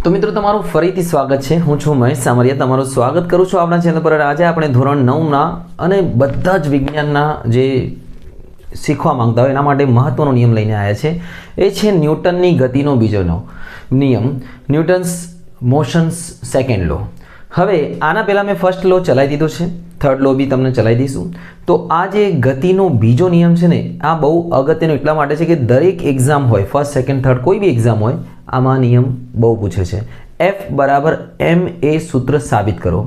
તો મિત્રો તમારું ફરીથી સ્વાગત છે। હું છું મહેશ સામરિયા, તમારું સ્વાગત કરું છું આપણા ચેનલ પર। આજે આપણે ધોરણ 9ના અને બધા જ વિજ્ઞાનના જે શીખવા માંગતા હોય એના માટે મહત્વનો નિયમ લઈને આવ્યા છે। એ છે ન્યૂટનની ગતિનો બીજો નિયમ, ન્યૂટન્સ મોશન્સ સેકન્ડ લો। હવે આના પહેલાં મેં ફર્સ્ટ લો ચલાવી દીધો છે, થર્ડ લો બી તમને ચલાવી દઈશું। તો આ જે ગતિનો બીજો નિયમ છે ને, આ બહુ અગત્યનો એટલા માટે છે કે દરેક એક્ઝામ હોય, ફર્સ્ટ સેકન્ડ થર્ડ કોઈ બી એક્ઝામ હોય, આમાં નિયમ બહુ પૂછે છે। F બરાબર ma સૂત્ર સાબિત કરો।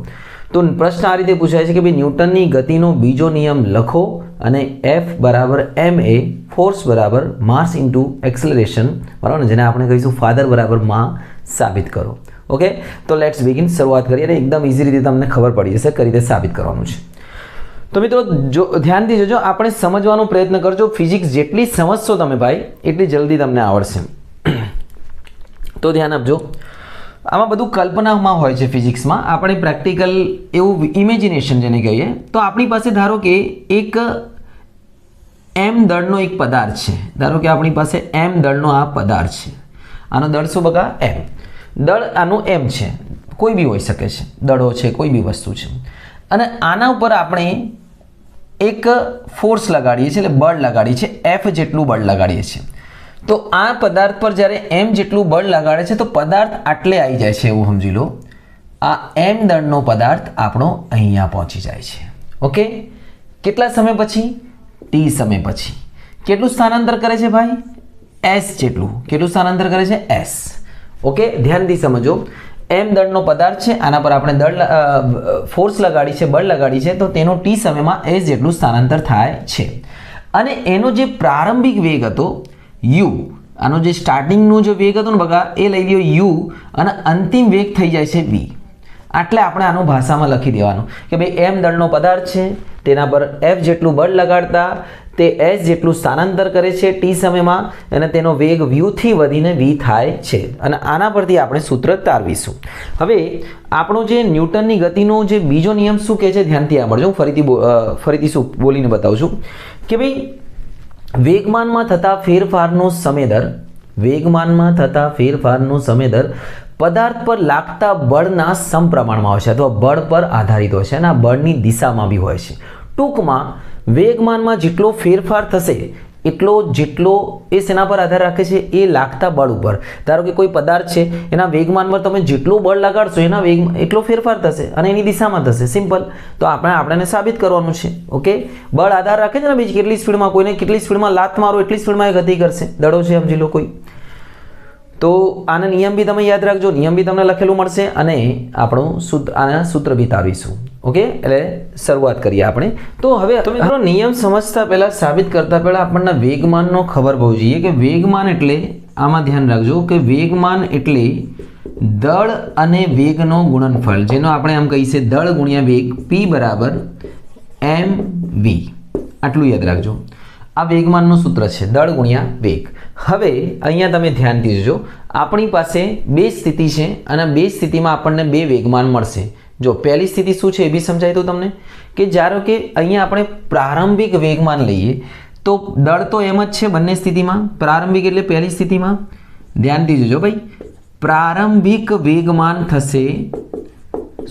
તો પ્રશ્ન આ રીતે પૂછાય છે કે ભાઈ ન્યૂટનની ગતિનો બીજો નિયમ લખો અને F બરાબર ma ફોર્સ બરાબર માસ ઇન્ટુ એક્સેલરેશન, બરાબર ને, જેને આપણે કહીશું ફાધર બરાબર માં, સાબિત કરો। ઓકે, તો લેટ્સ બિગિન, શરૂઆત કરીએ અને એકદમ ઇઝી રીતે તમને ખબર પડી જશે કઈ રીતે સાબિત કરવાનું છે। તો મિત્રો જો ધ્યાનથી જોજો, આપણે સમજવાનો પ્રયત્ન કરજો। ફિઝિક્સ જેટલી સમજશો તમે ભાઈ એટલી જલ્દી તમને આવડશે। તો ધ્યાન આપજો, આમાં બધું કલ્પનામાં હોય છે ફિઝિક્સમાં। આપણે પ્રેક્ટિકલ એવું ઇમેજિનેશન જેને કહીએ, તો આપણી પાસે ધારો કે એક m દળનો એક પદાર્થ છે। ધારો કે આપણી પાસે m દળનો આ પદાર્થ છે, આનો દળ શું બકા m, દળ આનું m છે, કોઈ બી હોઈ શકે છે, દળો છે, કોઈ બી વસ્તુ છે। અને આના ઉપર આપણે એક ફોર્સ લગાડીએ છીએ, એટલે બળ લગાડીએ છીએ, F જેટલું બળ લગાડીએ છીએ। તો આ પદાર્થ પર જ્યારે m જેટલું બળ લગાડે છે તો પદાર્થ આટલે આવી જાય છે, એવું સમજી લો। આ m દળનો પદાર્થ આપણો અહીંયા પહોંચી જાય છે। ઓકે, કેટલા સમય પછી? t સમય પછી। કેટલું સ્થાનાંતર કરે છે ભાઈ? s જેટલું। કેટલું સ્થાનાંતર કરે છે? s। ઓકે, ધ્યાનથી સમજો, m દળનો પદાર્થ છે, આના પર આપણે ફોર્સ લગાડી છે, બળ લગાડી છે, તો તેનો t સમયમાં s જેટલું સ્થાનાંતર થાય છે। અને એનો જે પ્રારંભિક વેગ હતો u, આનો જે સ્ટાર્ટિંગનો જે વેગ હતો ને બગા, એ લઈ લ્યો u, અને અંતિમ વેગ થઈ જાય છે v। એટલે આપણે આનું ભાષામાં લખી દેવાનું કે ભાઈ m દળનો પદાર્થ છે, તેના પર f જેટલું બળ લગાડતા તે s જેટલું સ્થાનાંતર કરે છે t સમયમાં, અને તેનો વેગ v થી વધીને v થાય છે। અને આના પરથી આપણે સૂત્ર તારવીશું। હવે આપણો જે ન્યૂટનની ગતિનો જે બીજો નિયમ શું કહે છે, ધ્યાનથી સાંભળજો। હું ફરીથી શું બોલીને બતાવું છું કે ભાઈ વેગમાનમાં થતા ફેરફારનો સમય દર, વેગમાનમાં થતા ફેરફારનો સમય દર પદાર્થ પર લાગતા બળના સમપ્રમાણમાં હોય છે, અથવા બળ પર આધારિત હોય છે, અને આ બળની દિશામાં બી હોય છે। ટૂંકમાં વેગમાનમાં જેટલો ફેરફાર થશે જેટલો એ શેના પર આધાર રાખે છે? એ લાગતા બળ ઉપર। ધારો કે કોઈ પદાર્થ છે, એના વેગમાન પર તમે જેટલું બળ લગાડશો એના વેગ એટલો ફેરફાર થશે અને એની દિશામાં થશે, સિમ્પલ। તો આપણને સાબિત કરવાનું છે। ઓકે, બળ આધાર રાખે છે ને બીજી કેટલી સ્પીડમાં, કોઈને કેટલી સ્પીડમાં લાત મારો એટલી સ્પીડમાં એ ગતિ કરશે, દળો છે સમજી લો કોઈ। તો આના નિયમ બી તમે યાદ રાખજો, નિયમ બી તમને લખેલું મળશે, અને આપણું આના સૂત્ર બી તારવીશું। ઓકે, એટલે શરૂઆત કરીએ આપણે। તો હવે મિત્રો નિયમ સમજતા પહેલા, સાબિત કરતા પહેલા આપણને વેગમાનનો ખબર હોવું જોઈએ કે વેગમાન એટલે, આમાં ધ્યાન રાખજો કે વેગમાન એટલે દળ અને વેગનો ગુણનફળ, જેનો આપણે આમ કહીએ દળ ગુણ્યા વેગ, p બરાબર mv। આટલું યાદ રાખજો, આ વેગમાનનું સૂત્ર છે, દળ ગુણ્યા વેગ। હવે અહીંયા તમે ધ્યાનથી જોજો, આપણી પાસે બે સ્થિતિ છે અને બે સ્થિતિમાં આપણને બે વેગમાન મળશે। જો પહેલી સ્થિતિ શું છે એ બી સમજાય તો તમને, કે ધારો કે અહીંયા આપણે પ્રારંભિક વેગમાન લઈએ, તો દળ તો એમ જ છે બંને સ્થિતિમાં, પ્રારંભિક એટલે પહેલી સ્થિતિમાં। ધ્યાનથી જોજો ભાઈ, પ્રારંભિક વેગમાન થશે,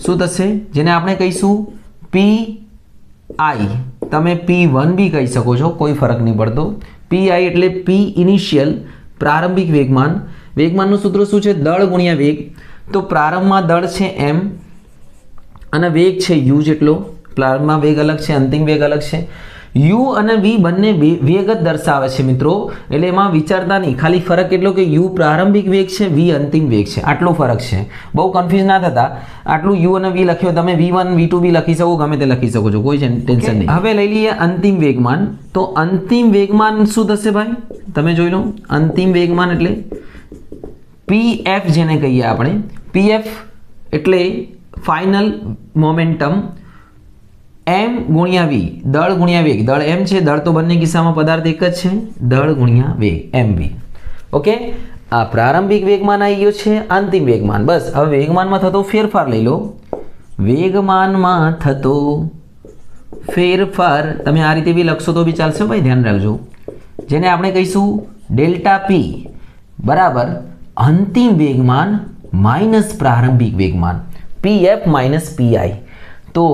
શું થશે? જેને આપણે કહીશું pi, તમે p1 બી કહી શકો છો, કોઈ ફરક નહીં પડતો। pi એટલે p ઇનિશિયલ, પ્રારંભિક વેગમાન। વેગમાનનું સૂત્ર શું છે? દળ ગુણ્યા વેગ। તો પ્રારંભમાં દળ છે m અને વેગ છે u જેટલો, પ્રારંભમાં વેગ અલગ છે, અંતિમ વેગ અલગ છે। u અને v બંને વેગ જ દર્શાવે છે મિત્રો, એટલે એમાં વિચારતા નહીં, ખાલી ફરક એટલો કે u પ્રારંભિક વેગ છે, v અંતિમ વેગ છે, આટલો ફરક છે। બહુ કન્ફ્યુઝ ના થતા, આટલું u અને v લખ્યો, તમે v1 v2 બી લખી શકો, ગમે તે લખી શકો છો, કોઈ ટેન્શન નહીં। હવે લઈ લઈએ અંતિમ વેગમાન। તો અંતિમ વેગમાન શું થશે ભાઈ, તમે જોઈ લો, અંતિમ વેગમાન એટલે pf જેને કહીએ આપણે, pf એટલે ફાઇનલ મોમેન્ટમ, m ગુણ્યા v, દળ ગુણ્યા વેગ, દળ m છે, દળ તો બંને કિસ્સામાં પદાર્થ એક જ છે, દળ ગુણ્યા વેગ mv। ઓકે, આ પ્રારંભિક વેગમાન આવી ગયો છે, અંતિમ વેગમાન। બસ હવે વેગમાનમાં થતો ફેરફાર લઈ લો, વેગમાનમાં થતો ફેરફાર તમે આ રીતે બી લખશો તો બી ચાલશે ભાઈ, ધ્યાન રાખજો, જેને આપણે કહીશું ડેલ્ટા p બરાબર અંતિમ વેગમાન माइनस प्रारंभिक वेगमान पीएफ माइनस पीआई। तो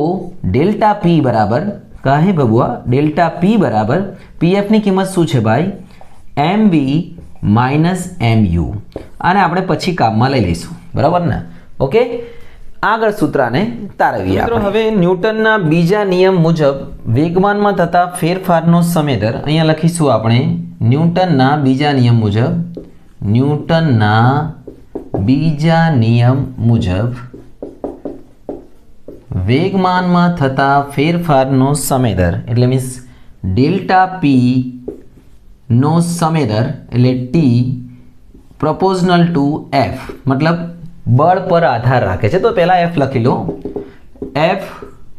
डेल्टा पी बराबर क्या है बबुआ? डेल्टा पी बराबर पीएफ की किंमत शू है भाई? M v minus m u. आने आपणे पछी काममां लई लईशुं, बराबर ने? ओके, आगळ सूत्राने तारवीए। मित्रों, हवे न्यूटनना बीजा नियम मुजब वेगमानमां थता फेरफारनो समय दर अहींया लखीशुं आपणे। न्यूटनना बीजा नियम मुजब, न्यूटनना बीजा नियम मुजब वेगमानमां थता फेरफारनो समय दर एटले मीन्स डेल्टा पी नो समय दर एटले टी प्रोपोर्शनल टू एफ, मतलब बळ पर आधार राखे छे। तो पहला एफ लखी लो, एफ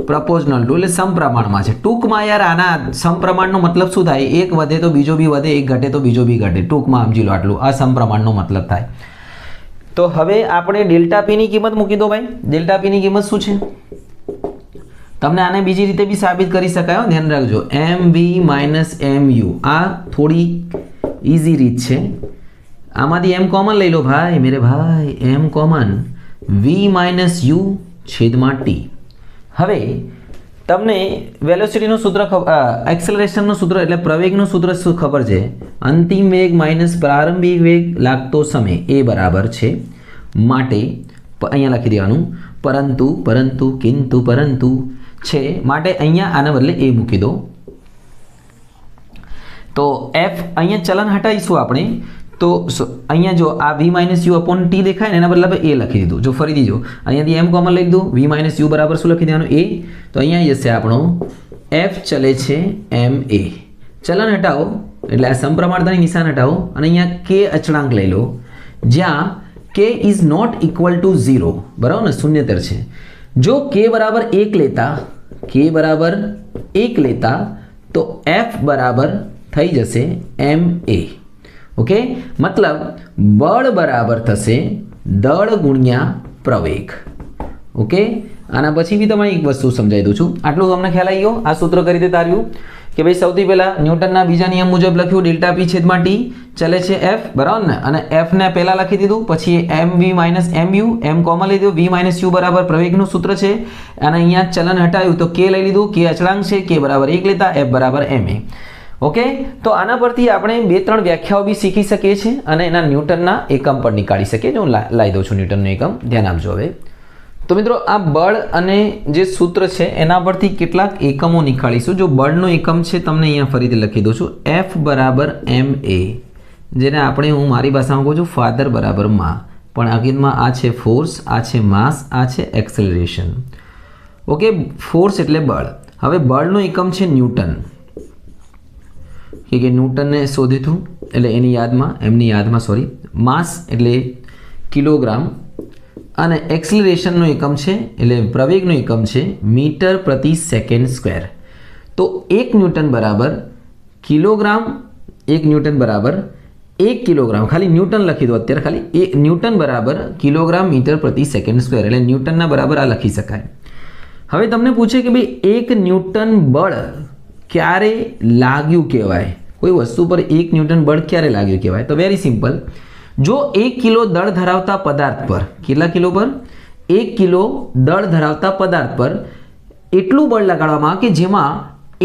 प्रोपोर्शनल टू એટલે સમપ્રમાણમાં છે। ટૂંકમાં યાર આના સમપ્રમાણનો મતલબ શું થાય? એક વધે તો બીજો બી વધે, એક ઘટે તો બીજો બી ઘટે। ટૂંકમાં સમજી લો આટલું, આ સમપ્રમાણનો મતલબ થાય। તો હવે આપણે ડેલ્ટા પી ની કિંમત મૂકી દો ભાઈ। ડેલ્ટા પી ની કિંમત શું છે? તમને આને બીજી રીતે બી સાબિત કરી શકાય, ધ્યાન રાખજો। એમ વી માઇનસ એમ યુ, આ થોડી ઇઝી રીત છે। આમાંથી એમ કોમન લઈ લો ભાઈ, મેરે ભાઈ, એમ કોમન, વી માઇનસ યુ છેદમાં ટી। હવે તમને વેલોસિટીનું સૂત્ર, એક્સેલરેશનનું સૂત્ર એટલે પ્રવેગનું સૂત્ર શું ખબર છે? અંતિમ વેગ માઇનસ પ્રારંભિક વેગ લાગતો સમય એ બરાબર છે માટે અહીંયા લખી દેવાનું પરંતુ, પરંતુ, કિંતુ, પરંતુ છે માટે અહીંયા આના બદલે એ મૂકી દો। તો એફ અહીંયા ચલન હટાવીશું આપણે। तो अँ जो आ v minus u upon t देखाय ने बदले ए लखी दीधुं। जो फरी दीजो अँ एम कॉमन लई दो, वी माइनस यू बराबर शू लखी देवानुं? ए। तो अँ जशे आपणो एफ चले छे एम ए। चलन हटाओ एटले आ समप्रमाणतानी निशान हटाओ अने अँ के अचळांक लई लो ज्यां के इज नॉट इक्वल टू 0, बराबर ने? शून्यतर छे। जो के बराबर 1 लेता, के बराबर 1 लेता तो एफ बराबर थई जशे एम ए। ओके, मतलब बळ बराबर थशे दळ गुण्या प्रवेग। ओके, आना पछी बी तमने एक वस्तु समजावी दઉં છું। આટલું તમને ખ્યાલ આવી ગયો? આ સૂત્ર કઈ રીતે તાર્યું કે ભાઈ સૌથી પહેલા ન્યૂટનના બીજા નિયમ મુજબ લખ્યું ડેલ્ટા પી છેદમાં ટી ચલે છે એફ, બરાબર ને? અને એફ ને પહેલા લખી દીધું, પછી m v minus m u, m common લઈ દીધું, વી માઇનસ યુ બરાબર પ્રવેગનું સૂત્ર છે અને અહીંયા ચલન હટાવ્યું તો કે લઈ લીધું, કે અચળાંક છે, કે બરાબર 1 લેતા, એફ બરાબર એમ એ। ओके, तो आना परथी आपणे 2-3 व्याख्याओ भी सीखी सकीए छे अने एना न्यूटनना एकम पण निकाळी सकीए। जो लाई दઉં છું न्यूटननो एकम, ध्यान आपजो। हवे तो मित्रों आ बळ अने जे सूत्र छे एना परथी केटलाक एकमो निकाळीशुं। जो बळनो एकम छे तमने अहींया फरीथी लखी दઉં છું, एफ बराबर एम ए, जेने आपणे हूँ मारी भाषामां कहूं छुं फाधर बराबर मां, पण हकीकतमां आ छे फोर्स, आ छे मास, आ छे एक्सेलरेशन। ओके, फोर्स एटले बळ। हवे बळनो एकम छे न्यूटन, कि न्यूटन ने शोध्युं हतुं एटले एनी यादमां, एमनी यादमां सॉरी। मास एटले किलोग्राम अने एक्सेलरेशननो एकम छे एटले प्रवेगनो एकम छे मीटर प्रति सेकेंड स्क्वेर। तो 1 न्यूटन बराबर किलोग्राम, 1 न्यूटन बराबर 1 किलोग्राम, खाली न्यूटन लखी दो अत्यारे, खाली 1 न्यूटन बराबर किलोग्राम मीटर प्रति सेकेंड स्क्वेर एटले न्यूटनना बराबर आ लखी शकाय। हवे तमने पूछे कि भाई 1 न्यूटन बळ क्यारे लाग्यु कहेवाय? कोई वस्तु पर 1 न्यूटन बळ क्यारे लाग्यु कहेवाय? तो वेरी सिंपल, जो 1 किलो दळ धरावता पदार्थ पर, केटला किलो पर? 1 किलो दळ धरावता पदार्थ पर एटલું बळ लगाडवामां के जेमां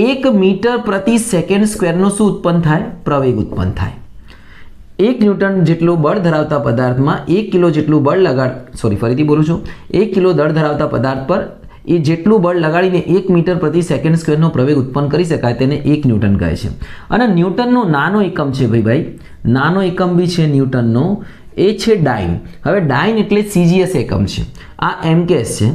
1 मीटर प्रति सेकेंड स्क्वेरनो शुं उत्पन्न थाय? प्रवेग उत्पन्न थाय। 1 न्यूटन जेटલું बळ धरावता पदार्थमां 1 किलो जेटલું बळ फरीथी बोलूं छुं, 1 किलो दळ धरावता पदार्थ पर એ જેટલું બળ લગાડીને 1 મીટર પ્રતિ સેકન્ડ સ્ક્વેરનો પ્રવેગ ઉત્પન્ન કરી શકાય તેને 1 ન્યૂટન કહે છે। અને ન્યૂટનનો નાનો એકમ છે ભાઈ, નાનો એકમ બી છે ન્યૂટનનો, એ છે ડાઇન। હવે ડાઇન એટલે સીજીએસ એકમ છે, આ એમકેએસ છે।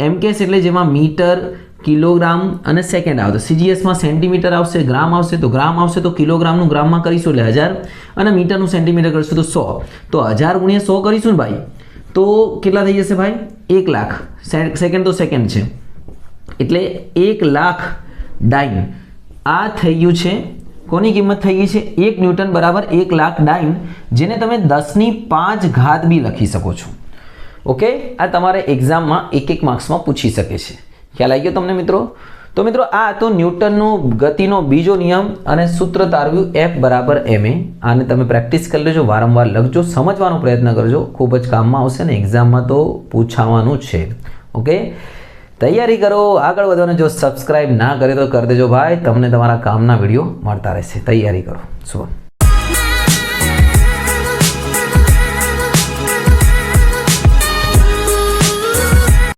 એમકેએસ એટલે જેમાં મીટર, કિલોગ્રામ અને સેકન્ડ આવશે। સીજીએસમાં સેન્ટીમીટર આવશે, ગ્રામ આવશે, તો ગ્રામ આવશે તો કિલોગ્રામનું ગ્રામમાં કરીશું એટલે 1000 અને મીટરનું સેન્ટીમીટર કરીશું તો 100। તો 1000 ગુણ્યા 100 કરીશું ને ભાઈ तो કેટલા થઈ જશે ભાઈ? 1 લાખ। સેકન્ડ તો સેકન્ડ છે એટલે 1 લાખ ડાઇન આ થઈ ગયું છે। કોની કિંમત થઈ ગઈ છે? 1 ન્યૂટન બરાબર 1 લાખ ડાઇન, જેને તમે 10⁵ ઘાત બી લખી શકો છો। ઓકે, આ તમારે એક્ઝામમાં 1-1 માર્ક્સમાં પૂછી શકે છે। ખ્યાલ આવી ગયો તમને મિત્રો? તો મિત્રો આ હતો ન્યૂટનનો ગતિનો બીજો નિયમ અને સૂત્ર તારવ્યું F બરાબર ma. આને તમે પ્રેક્ટિસ કરી લેજો, વારંવાર લખજો, સમજવાનો પ્રયત્ન કરજો, ખૂબ જ કામમાં આવશે ને એક્ઝામમાં તો પૂછાવાનું છે. ઓકે, તૈયારી કરો, આગળ વધવાને જો સબસ્ક્રાઇબ ના કરે તો કરી દેજો ભાઈ, તમને તમારા કામના વિડીયો મળતા રહેશે. તૈયારી કરો. શુભમ.